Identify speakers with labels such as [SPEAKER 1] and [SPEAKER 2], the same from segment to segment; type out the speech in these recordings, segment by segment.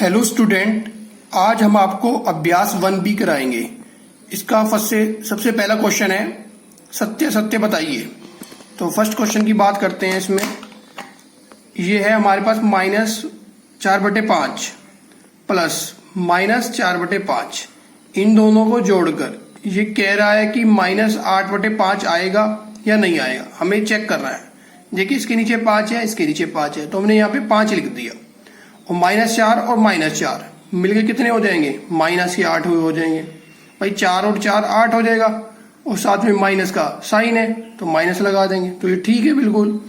[SPEAKER 1] Hello student, आज हम आपको अभ्यास 1B कराएंगे। इसका सबसे पहला क्वेश्चन है सत्य सत्य बताइए। तो फर्स्ट क्वेश्चन की बात करते हैं। इसमें ये है हमारे पास -4/5 प्लस -4/5, इन दोनों को जोड़कर ये कह रहा है कि -8/5 आएगा या नहीं आएगा, हमें चेक करना है। देखिए इसके नीचे 5 है, इसके नीचे 5 है, तो हमने यहाँ पे 5 लिख दिया और -4 और -4 मिलके कितने हो जाएंगे, -8 हो जाएंगे। भाई 4 और 4 8 हो जाएगा और साथ में माइनस का साइन है तो माइनस लगा देंगे, तो ये ठीक है बिल्कुल।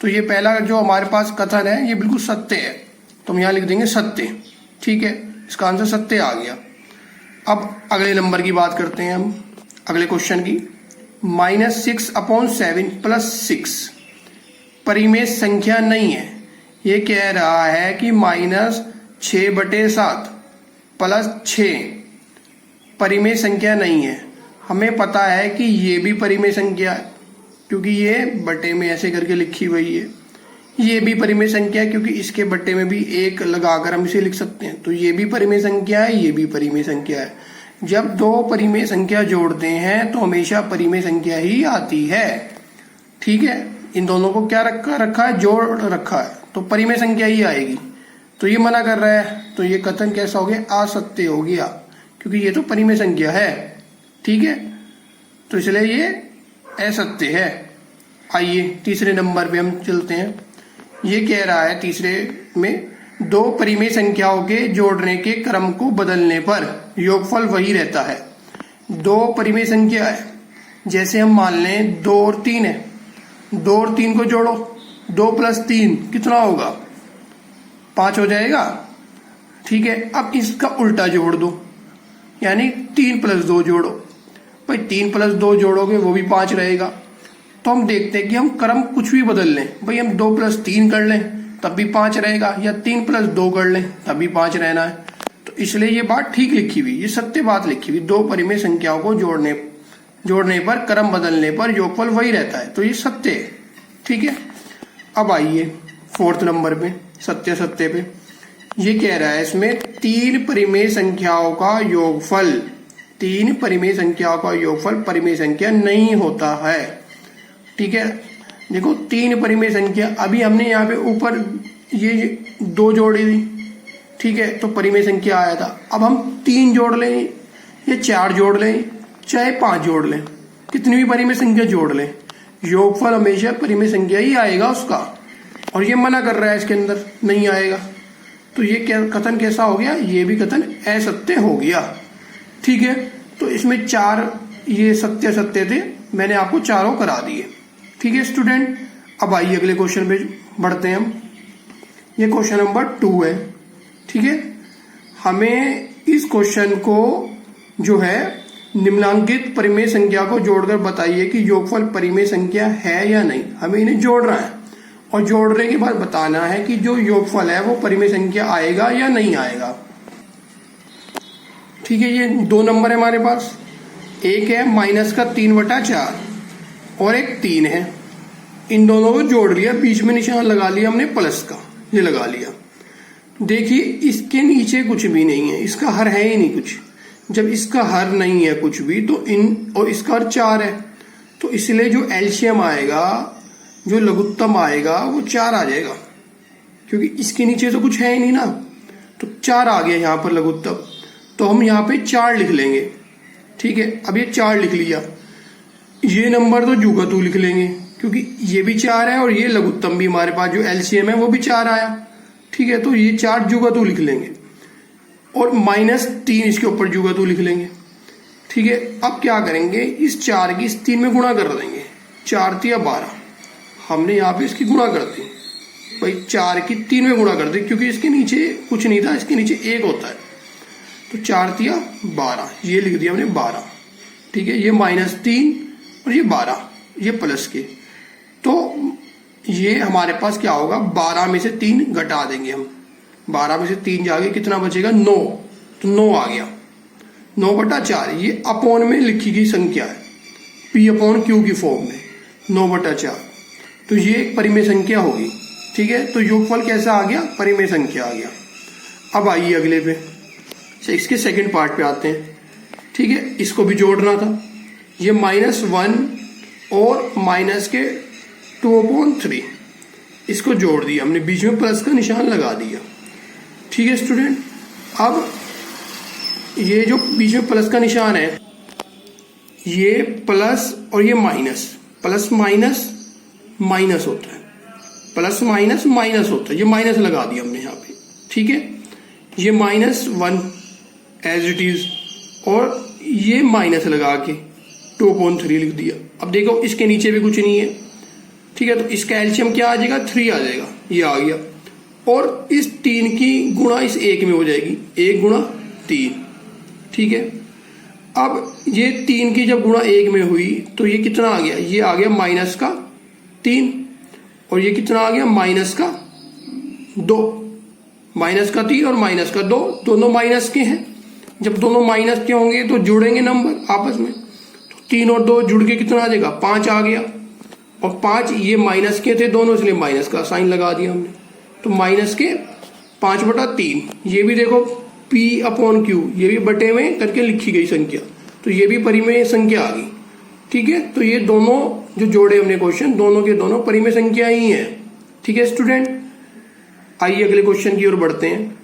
[SPEAKER 1] तो ये पहला जो हमारे पास कथन है ये बिल्कुल सत्य है, तो हम यहाँ लिख देंगे सत्य। ठीक है, इसका आंसर सत्य आ गया। अब अगले नंबर की बात करते हैं हम, अगले क्वेश्चन की। -6/7 + 6 परिमेय संख्या नहीं है। ये कह रहा है कि -6/7 + 6 परिमेय संख्या नहीं है। हमें पता है कि ये भी परिमेय संख्या है क्योंकि ये बटे में ऐसे करके लिखी हुई है। ये भी परिमेय संख्या है क्योंकि इसके बटे में भी 1 लगाकर हम इसे लिख सकते हैं, तो ये भी परिमेय संख्या है, ये भी परिमेय संख्या है। जब दो परिमेय संख्या जोड़ते हैं तो हमेशा परिमेय संख्या ही आती है। ठीक है, इन दोनों को क्या रखा है, जोड़ रखा है, तो परिमेय संख्या ही आएगी। तो ये मना कर रहा है, तो ये कथन कैसा हो गया, असत्य हो गया, क्योंकि ये तो परिमेय संख्या है। ठीक है, तो इसलिए ये असत्य है। आइए तीसरे नंबर पे हम चलते हैं। ये कह रहा है तीसरे में, दो परिमेय संख्याओं के जोड़ने के क्रम को बदलने पर योगफल वही रहता है। दो परिमेय संख्या है, जैसे हम मान लें 2 और 3 है, 2 और 3 को जोड़ो, 2 + 3 कितना होगा, 5 हो जाएगा। ठीक है, अब इसका उल्टा जोड़ दो, यानी 3 + 2 जोड़ो। भाई 3 + 2 जोड़ोगे वो भी 5 रहेगा। तो हम देखते हैं कि हम क्रम कुछ भी बदल लें। भाई हम 2 + 3 कर लें तब भी 5 रहेगा, या 3 + 2 कर लें तब भी 5 रहना है। तो इसलिए ये बात ठीक लिखी हुई, ये सत्य बात लिखी हुई। दो परिमेय संख्याओं को जोड़ने पर क्रम बदलने पर योगफल वही रहता है, तो ये सत्य है। ठीक है, अब आइए 4th नंबर पे, सत्य सत्य पे। ये कह रहा है इसमें 3 परिमेय संख्याओं का योगफल, 3 परिमेय संख्याओं का योगफल परिमेय संख्या नहीं होता है। ठीक है, देखो 3 परिमेय संख्या, अभी हमने यहाँ पे ऊपर ये 2 जोड़ी थी। ठीक है, तो परिमेय संख्या आया था। अब हम 3 जोड़ लें या 4 जोड़ लें चाहे 5 जोड़ लें, कितनी भी परिमेय संख्या जोड़ लें, योगफल हमेशा परिमेय संख्या ही आएगा उसका। और ये मना कर रहा है इसके अंदर नहीं आएगा, तो ये कथन कैसा हो गया, ये भी कथन असत्य हो गया। ठीक है, तो इसमें 4 ये सत्य सत्य थे, मैंने आपको चारों करा दिए। ठीक है स्टूडेंट, अब आइए अगले क्वेश्चन पे बढ़ते हैं हम। ये क्वेश्चन नंबर 2 है। ठीक है, हमें इस क्वेश्चन को जो है निम्नलिखित परिमेय संख्या को जोड़कर बताइए कि योगफल परिमेय संख्या है या नहीं। हमें इन्हें जोड़ना है और जोड़ने के बाद बताना है कि जो योगफल है वो परिमेय संख्या आएगा या नहीं आएगा। ठीक है, ये 2 नंबर है हमारे पास, एक है -3/4 और एक 3 है। इन दोनों को जोड़ लिया, बीच में निशान लगा लिया हमने प्लस का, ये लगा लिया। देखिए इसके नीचे कुछ भी नहीं है, इसका हर है ही नहीं कुछ। जब इसका हर नहीं है कुछ भी तो और इसका हर 4 है, तो इसलिए जो एलसीएम आएगा, जो लघुत्तम आएगा वो 4 आ जाएगा, क्योंकि इसके नीचे तो कुछ है ही नहीं ना। तो 4 आ गया यहाँ पर लघुत्तम, तो हम यहाँ पे 4 लिख लेंगे। ठीक है, अब ये 4 लिख लिया, ये नंबर तो जू का तू लिख लेंगे क्योंकि ये भी 4 है और ये लघुत्तम भी हमारे पास जो एलसीएम है वो भी 4 आया। ठीक है, तो ये 4 जू का तू लिख लेंगे और -3 इसके ऊपर जू का तू लिख लेंगे। ठीक है, अब क्या करेंगे, इस 4 की इस 3 में गुणा कर देंगे, 4 × 12, हमने यहाँ पे इसकी गुणा कर दी। भाई 4 की 3 में गुणा कर दी क्योंकि इसके नीचे कुछ नहीं था, इसके नीचे 1 होता है, तो 4 × 12 ये लिख दिया हमने 12। ठीक है, ये -3 और ये 12, ये प्लस के, तो ये हमारे पास क्या होगा, 12 में से 3 घटा देंगे हम, 12 में से 3 जाके कितना बचेगा, 9, तो 9 आ गया। 9/4 ये अपॉन में लिखी गई संख्या है, P/Q की फॉर्म में, 9/4, तो ये एक परिमेय संख्या होगी। ठीक है, तो योगफल कैसा आ गया, परिमेय संख्या आ गया। अब आइए अगले पे, इसके सेकंड पार्ट पे आते हैं। ठीक है, इसको भी जोड़ना था। ये -1 और माइनस के 2/3 इसको जोड़ दिया हमने, बीच में प्लस का निशान लगा दिया। ठीक है स्टूडेंट, अब ये जो बीच में प्लस का निशान है, ये प्लस और ये माइनस, प्लस माइनस माइनस होता है, प्लस माइनस माइनस होता है, ये माइनस लगा दिया हमने यहाँ पे। ठीक है, ये -1 एज इट इज और ये माइनस लगा के 2/3 लिख दिया। अब देखो इसके नीचे भी कुछ नहीं है। ठीक है, तो इसका एलसीएम क्या आ जाएगा, 3 आ जाएगा, ये आ गया। और इस 3 की गुणा इस 1 में हो जाएगी, 1 गुणा 3। ठीक है, अब ये 3 की जब गुणा 1 में हुई तो ये कितना आ गया, ये आ गया -3 और ये कितना आ गया -2। -3 और -2 दोनों माइनस के हैं। जब दोनों माइनस के होंगे तो जुड़ेंगे नंबर आपस में, तो 3 और 2 जुड़ के कितना आ जाएगा, 5 आ गया। और 5 ये माइनस के थे दोनों, इसलिए माइनस का साइन लगा दिया हमने, तो माइनस के 5/3। ये भी देखो P/Q, ये भी बटे में करके लिखी गई संख्या, तो ये भी परिमेय संख्या आ गई। ठीक है, तो ये दोनों जो जोड़े हमने क्वेश्चन, दोनों के दोनों परिमेय संख्या ही है। ठीक है स्टूडेंट, आइए अगले क्वेश्चन की ओर बढ़ते हैं।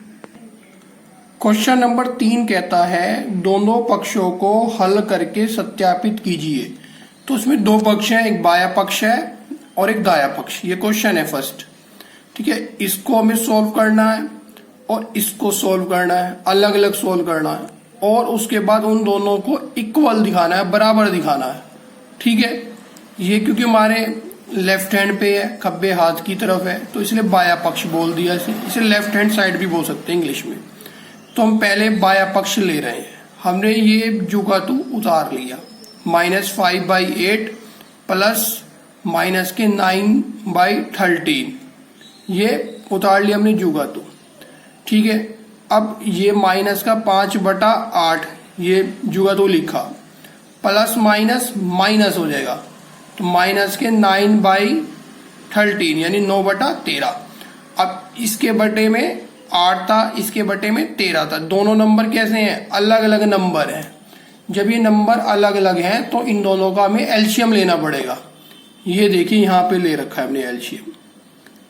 [SPEAKER 1] क्वेश्चन नंबर 3 कहता है दोनों पक्षों को हल करके सत्यापित कीजिए। तो उसमें 2 पक्ष हैं, एक बाया पक्ष है और एक दाया पक्ष। ये क्वेश्चन है फर्स्ट। ठीक है, इसको हमें सोल्व करना है और इसको सोल्व करना है, अलग अलग सोल्व करना है, और उसके बाद उन दोनों को इक्वल दिखाना है, बराबर दिखाना है। ठीक है, ये क्योंकि हमारे लेफ्ट हैंड पे है, खब्बे हाथ की तरफ है, तो इसलिए बाया पक्ष बोल दिया इसे लेफ्ट हैंड साइड भी बोल सकते हैं इंग्लिश में। तो हम पहले बाया पक्ष ले रहे हैं। हमने ये जुगातू उतार लिया, -5/8 प्लस माइनस के 9/13, ये उतार लिया हमने जुगातू। ठीक है, अब ये माइनस का 5/8 ये जुगातू लिखा, प्लस माइनस माइनस हो जाएगा, तो माइनस के 9/13 यानी 9/13। अब इसके बटे में 8 था, इसके बटे में 13 था। दोनों नंबर कैसे हैं, अलग अलग नंबर हैं। जब ये नंबर अलग अलग हैं तो इन दोनों का हमें एलसीएम लेना पड़ेगा। ये देखिए यहाँ पे ले रखा है हमने एलसीएम।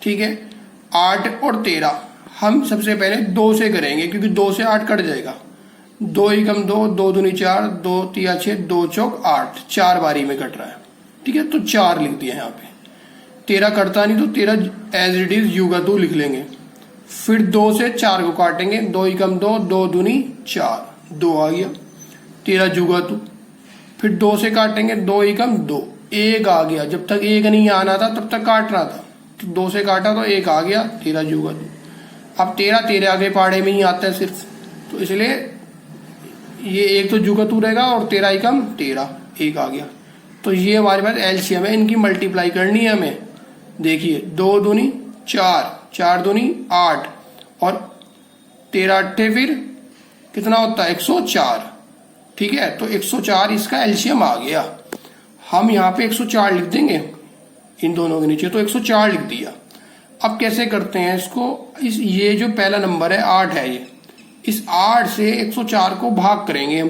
[SPEAKER 1] ठीक है, 8 और 13 हम सबसे पहले 2 से करेंगे, क्योंकि 2 से 8 कट जाएगा। 2 एकम 2, 2 दूनी 4, 2 तिया 6, 2 चौक 8, 4 बारी में कट रहा है। ठीक है, तो 4 लिख दिया यहाँ पे। 13 कटता नहीं तो 13 एज इट इज युगातु लिख लेंगे। फिर 2 से 4 को काटेंगे, 2 एकम 2, 2 दूनी 4, 2 आ गया 13 जुगातु। फिर 2 से काटेंगे, 2 एकम 2, 1 आ गया। जब तक 1 नहीं आना था तब तक काटना था, तो 2 से काटा तो 1 आ गया, 13 जुगातु। अब 13 आगे पाड़े में ही आता है सिर्फ, तो इसलिए ये 1 तो जुगातु रहेगा और 13 एकम 13, 1 आ गया। तो ये हमारे पास एलसीएम है, इनकी मल्टीप्लाई करनी है हमें। देखिए 2 दूनी 4, 4 दूनी 8 और 13 अट्ठे फिर कितना होता है 104। ठीक है, तो 104 इसका एलसीएम आ गया। हम यहाँ पे 104 लिख देंगे इन दोनों के नीचे, तो 104 लिख दिया। अब कैसे करते हैं इसको, इस ये जो पहला नंबर है 8 है, ये इस 8 से 104 को भाग करेंगे हम,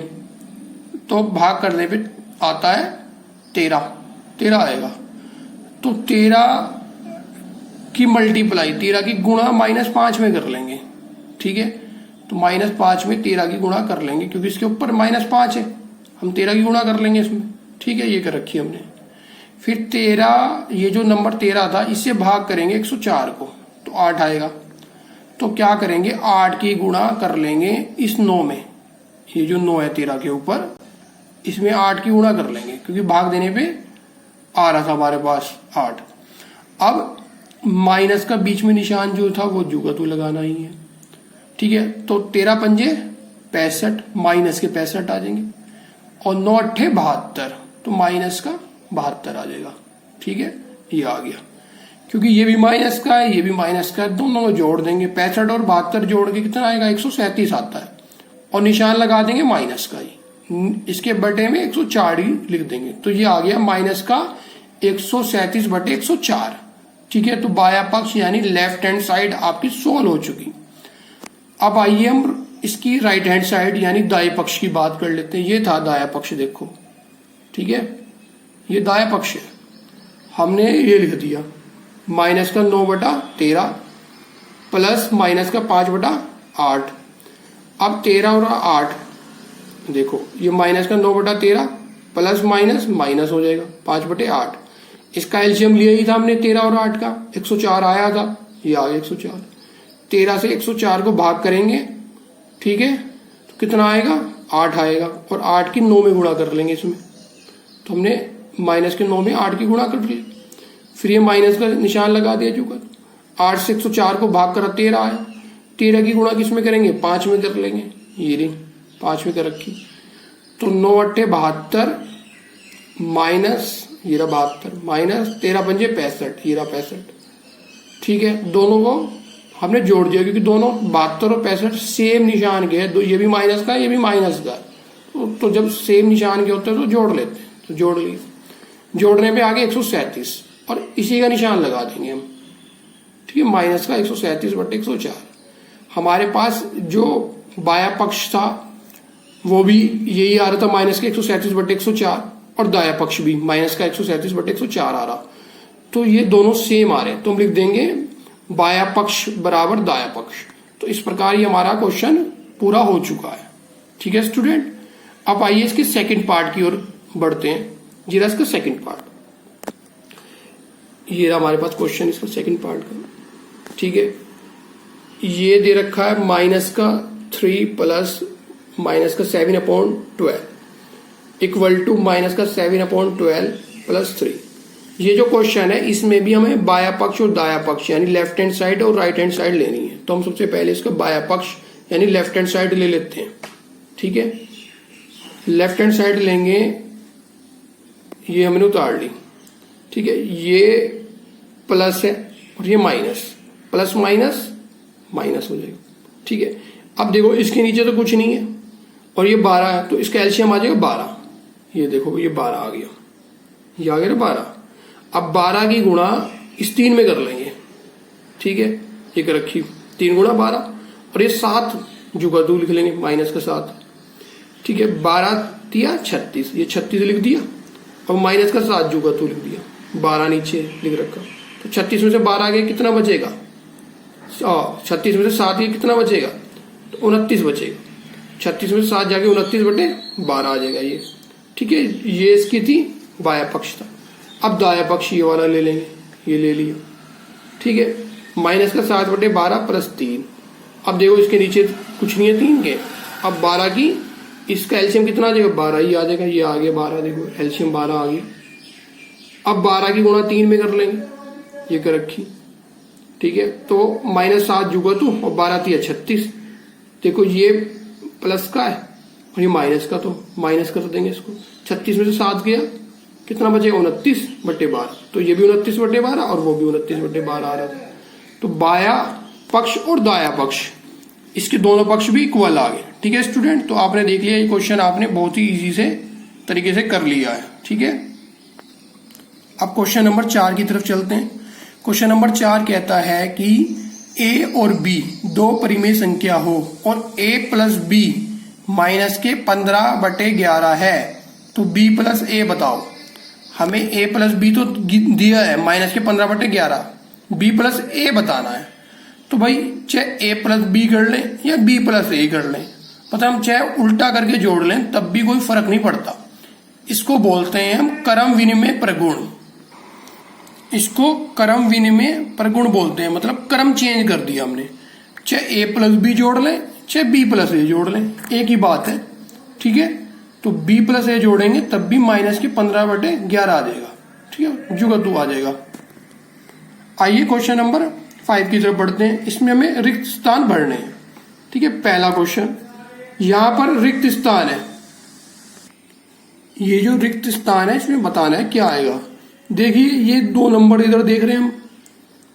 [SPEAKER 1] तो भाग करने पे आता है 13 आएगा। तो 13 की मल्टीप्लाई, 13 की गुणा -5 में कर लेंगे। ठीक है, तो -5 में 13 की गुणा कर लेंगे, क्योंकि इसके ऊपर -5 है, हम 13 की गुणा कर लेंगे इसमें। ठीक है, ये कर रखी हमने। फिर 13, ये जो नंबर 13 था इससे भाग करेंगे 104 को, तो 8 आएगा। तो क्या करेंगे, 8 की गुणा कर लेंगे इस 9 में, ये जो 9 है 13 के ऊपर, इसमें 8 की गुणा कर लेंगे, क्योंकि भाग देने पे आ रहा था हमारे पास 8। अब माइनस का बीच में निशान जो था वो जुगातु लगाना ही है। ठीक है, तो 13 पंजे 65, माइनस के 65 आ जाएंगे, और 9 अट्ठे 72, तो माइनस का 72 आ जाएगा। ठीक है, ये आ गया, क्योंकि ये भी माइनस का है, ये भी माइनस का है, दोनों को जोड़ देंगे। 65 और 72 जोड़ के कितना आएगा 137 आता है, और निशान लगा देंगे माइनस का ही, इसके बटे में 104 ही लिख देंगे, तो ये आ गया माइनस का 137/104। ठीक है, तो बाया पक्ष यानी लेफ्ट हैंड साइड आपकी सोल्व हो चुकी। अब आइए हम इसकी राइट हैंड साइड यानी दाएं पक्ष की बात कर लेते हैं। ये था दायां पक्ष, देखो, ठीक है, ये दायां पक्ष है। हमने ये लिख दिया माइनस का 9/13 प्लस माइनस का 5/8। अब 13 और 8 देखो, ये माइनस का 9/13 प्लस माइनस माइनस हो जाएगा 5/8। इसका एलसीएम लिया ही था हमने 13 और 8 का, 104 आया था, ये आ गया 104। 13 से 104 को भाग करेंगे, ठीक है, तो कितना आएगा, 8 आएगा, और 8 की 9 में गुणा कर लेंगे इसमें। तो हमने माइनस के 9 में 8 की गुणा कर ली, फिर ये माइनस का निशान लगा दिया चुका। 8 से 104 को भाग करा 13 आया, 13 की गुणा किस में करेंगे, 5 में कर लेंगे, ये रही 5 में कर रखी। तो 9 × 72 माइनस ये रहा 72 माइनस 13 × 5 = 65, ये रहा 65, ठीक है। दोनों को हमने जोड़ दिया क्योंकि दोनों 72 और 65 सेम निशान के हैं, ये भी माइनस का ये भी माइनस का, तो जब सेम निशान के होते हैं तो जोड़ लेते हैं, तो जोड़ लिए। जोड़ने पे आगे 137 और इसी का निशान लगा देंगे हम, ठीक है, माइनस का 137/104। हमारे पास जो बायां पक्ष था वो भी यही आ रहा था, माइनस का 137/104, और दायां पक्ष भी माइनस का 137/104 आ रहा। तो ये दोनों सेम आ रहे हैं, तो हम लिख देंगे बायां पक्ष बराबर दायां पक्ष। तो इस प्रकार ये हमारा क्वेश्चन पूरा हो चुका है, ठीक है स्टूडेंट। अब आइए इसके सेकंड पार्ट की ओर बढ़ते हैं। जी रहा इसका सेकंड पार्ट, ये रहा हमारे पास क्वेश्चन इसका सेकंड पार्ट का, ठीक है। ये दे रखा है माइनस का 3 प्लस माइनस का 7/12 इक्वल टू माइनस का 7/12 प्लस 3। ये जो क्वेश्चन है इसमें भी हमें बायां पक्ष और दायां पक्ष यानी लेफ्ट हैंड साइड और राइट हैंड साइड लेनी है। तो हम सबसे पहले इसका बायां पक्ष यानी लेफ्ट हैंड साइड ले लेते हैं, ठीक है। लेफ्ट हैंड साइड लेंगे, ये हमने उतार ली, ठीक है। ये प्लस है और ये माइनस, प्लस माइनस माइनस हो जाएगा, ठीक है। अब देखो इसके नीचे तो कुछ नहीं है और ये 12 है, तो इसका एलसीएम आ जाएगा 12। ये देखो ये 12 आ गया, ये आ गया 12। अब 12 की गुणा इस 3 में कर लेंगे, ठीक है, ये कर रखी 3 × 12, और ये 7 जुगा 2 लिख लेंगे, माइनस का 7, ठीक है। 12 × 36, ये 36 लिख दिया, और माइनस का 7 जुगा 2 लिख दिया, 12 नीचे लिख रखा। तो 36 में से 12 गए, कितना बचेगा, 36 में से 7 गए, कितना बचेगा, तो 29 बचेगा। 36 में से 7 जाके 29/12 आ जाएगा ये, ठीक है। ये इसकी थी बायां पक्ष था। अब दायां पक्ष ये वाला ले लेंगे, ये ले लिया, ठीक है। माइनस का 7/12 प्लस 3। अब देखो इसके नीचे कुछ नहीं है 3 के। अब 12 की इसका एलसीएम कितना आ जाएगा, 12 ही आ जाएगा, ये आ गया 12, देखो एलसीएम 12 आ गया। अब 12 की गुणा 3 में कर लेंगे, ये कर रखी, ठीक है। तो माइनस 7 जुगा 2 और 12 × 36। देखो ये प्लस का है और ये माइनस का, तो माइनस कर देंगे इसको। 36 में से 7 गया, कितना बचेगा, 29/12। तो ये भी 29/12 और वो भी 29/12 आ रहा था। तो बायां पक्ष और दायां पक्ष इसके दोनों पक्ष भी इक्वल आ गए, ठीक है स्टूडेंट। तो आपने देख लिया ये क्वेश्चन आपने बहुत ही इजी से तरीके से कर लिया है, ठीक है। अब क्वेश्चन नंबर 4 की तरफ चलते हैं। क्वेश्चन नंबर 4 कहता है कि a और b दो परिमेय संख्या हो और a + b माइनस के 15/11 है, तो b + a बताओ। हमें a + b तो दिया है माइनस के 15/11, b + a बताना है। तो भाई चाहे a + b कर लें या b + a कर लें, मतलब हम चाहे उल्टा करके जोड़ लें तब भी कोई फर्क नहीं पड़ता। इसको बोलते हैं हम क्रम विनिमय प्रगुण, इसको क्रम विनिमय प्रगुण बोलते हैं, मतलब क्रम चेंज कर दिया हमने। चाहे a + b जोड़ लें चाहे b + a जोड़ लें, एक ही बात है, ठीक है। तो b + a जोड़ेंगे तब भी माइनस के 15/11 आ जाएगा, ठीक है, जुगा 2 आ जाएगा। आइए क्वेश्चन नंबर 5 की तरफ बढ़ते हैं। इसमें हमें रिक्त स्थान भरने हैं, ठीक है। पहला क्वेश्चन, यहां पर रिक्त स्थान है, ये जो रिक्त स्थान है इसमें बताना है क्या आएगा। देखिए ये 2 नंबर इधर देख रहे हैं हम,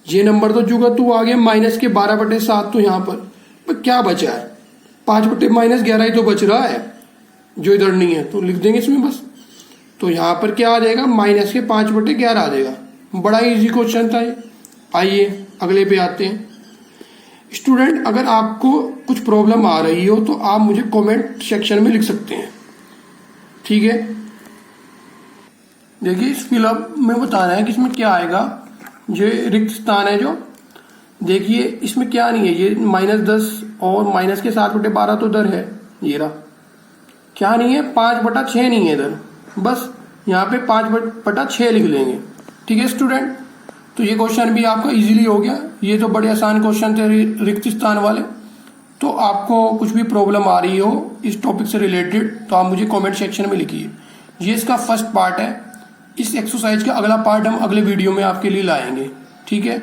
[SPEAKER 1] ये नंबर तो जुगा 2 आ गया, माइनस के 12/7। तो यहाँ पर क्या बचा है, 5/-11 ही तो बच रहा है जो इधर नहीं है, तो लिख देंगे इसमें बस। तो यहाँ पर क्या आ जाएगा, माइनस के 5/11 आ जाएगा। बड़ा इजी क्वेश्चन था ये। आइए अगले पे आते हैं। स्टूडेंट, अगर आपको कुछ प्रॉब्लम आ रही हो तो आप मुझे कमेंट सेक्शन में लिख सकते हैं, ठीक है। देखिए इस फिलअप में बताना है कि इसमें क्या आएगा। जो रिक्त स्थान है जो, देखिए इसमें क्या नहीं है, ये -10 और माइनस के 7/12 तो इधर है, ये रहा। क्या नहीं है, 5/6 नहीं है इधर, बस यहाँ पे 5/6 लिख लेंगे, ठीक है स्टूडेंट। तो ये क्वेश्चन भी आपका इजीली हो गया। ये तो बड़े आसान क्वेश्चन थे रिक्त स्थान वाले। तो आपको कुछ भी प्रॉब्लम आ रही हो इस टॉपिक से रिलेटेड तो आप मुझे कमेंट सेक्शन में लिखिए। ये इसका फर्स्ट पार्ट है। इस एक्सरसाइज का अगला पार्ट हम अगले वीडियो में आपके लिए लाएंगे, ठीक है।